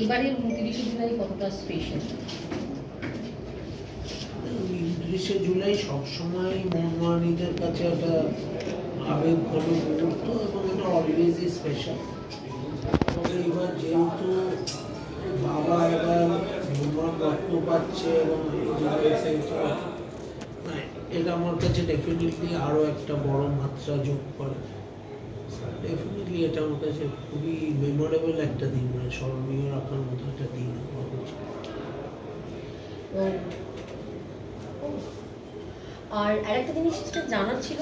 এবারের 29শে জুলাই কতটা স্পেশাল? 29শে জুলাই সবসময় মনমোহনীদের কাছে একটা আবেগঘন মুহূর্ত এবং এটা অলওয়েজই স্পেশাল। তবে এবার যেহেতু বাবা এবার ভ্রমণ রক্ত পাচ্ছে এবং এটা আমার কাছে ডেফিনেটলি আরও একটা বড় মাত্রা যোগ করে। ডেফিনেটলি এটা আমার কাছে খুবই মেমোরেবল একটা দিন, মানে স্মরণীয় রাখার মতো একটা দিন আমার কাছে। আর আরেকটা জিনিস যেটা জানার ছিল,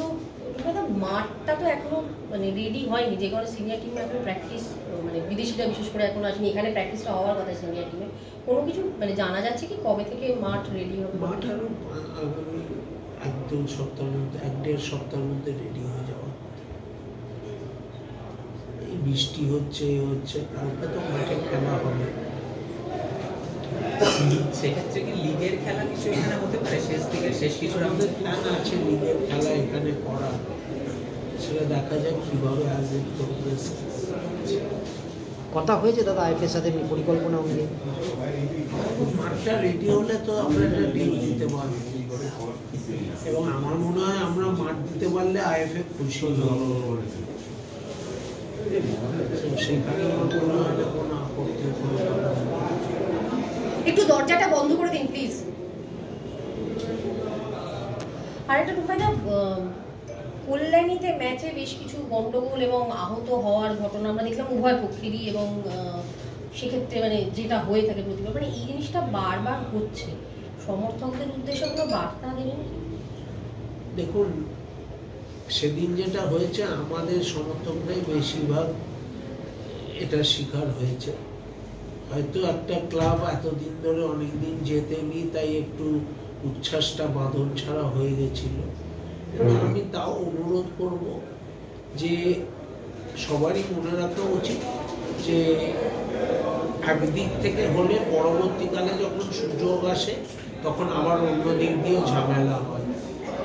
মাঠটা তো এখনো মানে রেডি হয়নি, যে কারণে সিনিয়র টিমে এখনো প্র্যাকটিস, মানে বিদেশিরা বিশেষ করে এখনো আসেনি, এখানে প্র্যাকটিসটা হওয়ার কথা সিনিয়র টিমে। কোনো কিছু মানে জানা যাচ্ছে কি কবে থেকে মাঠ রেডি হবে? মাঠ আরও আগামী 1-2 সপ্তাহের মধ্যে, 1-1.5 সপ্তাহের মধ্যে রেডি হয়ে যাওয়ার কথা। এই বৃষ্টি হচ্ছে কালকে তো মাঠে খেলা হবে। সেক্ষেত্রে কি লিগের খেলা কিছু এখানে হতে পারে? শেষ কিছু আমাদের প্ল্যান আছে লিগের খেলা এখানে করা, সেটা দেখা যাক কীভাবে আসবে প্রোগ্রেস। কথা হয়েছে দাদা আইএফএর সাথে পরিকল্পনা অনুযায়ী? মাঠটা রেডি হলে তো আমরা একটা ডিল দিতে পারবো, এবং আমার মনে হয় আমরা মাঠ দিতে পারলে আইএফএ খুশি হবে। সেখানে আমার মনে হয় না কোনো আপত্তি। একটু দরজাটা বন্ধ করে দিন প্লিজ। আর একটা টুকাইদা, কল্যাণীতে ম্যাচে বেশ কিছু গন্ডগোল এবং আহত হওয়ার ঘটনা আমরা দেখলাম উভয় পক্ষেরই, এবং সেক্ষেত্রে মানে যেটা হয়ে থাকে প্রতিবার, মানে এই জিনিসটা বারবার হচ্ছে, সমর্থকদের উদ্দেশ্যে কোনো বার্তা দেবেন? দেখুন, সেদিন যেটা হয়েছে আমাদের সমর্থকরাই বেশিরভাগ এটা শিকার হয়েছে। হয়তো একটা ক্লাব এতদিন ধরে অনেকদিন জেতেনি, তাই একটু উচ্ছ্বাসটা বাঁধন ছাড়া হয়ে গেছিল। আমি তাও অনুরোধ করব যে সবারই মনে রাখা উচিত যে একদিক থেকে হলে পরবর্তীকালে যখন সুযোগ আসে তখন আবার অন্য দিক দিয়েও ঝামেলা হয়,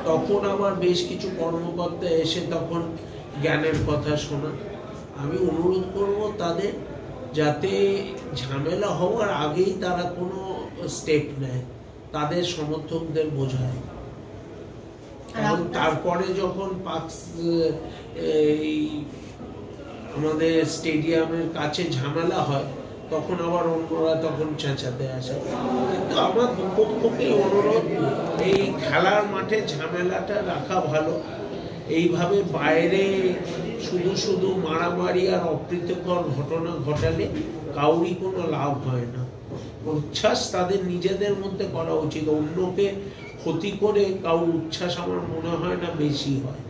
তখন আবার বেশ কিছু কর্মকর্তা এসে তখন জ্ঞানের কথা শোনা। আমি অনুরোধ করব তাদের যাতে ঝামেলা হওয়ার আগেই তারা কোনো স্টেপ নেয়, তাদের সমর্থকদের বোঝায়। এবং তারপরে যখন আমাদের স্টেডিয়ামের কাছে ঝামেলা হয় তখন আবার অন্যরা তখন চেঁচাতে আসে। কিন্তু আমার দুপক্ষকেই অনুরোধ, এই খেলার মাঠে ঝামেলাটা রাখা ভালো। এইভাবে বাইরে শুধু মারামারি আর অপ্রীতিকর ঘটনা ঘটালে কাউরই কোনো লাভ হয় না। উচ্ছ্বাস তাদের নিজেদের মধ্যে করা উচিত, অন্যকে ক্ষতি করে কারোর উচ্ছ্বাস আমার মনে হয় না বেশি হয়।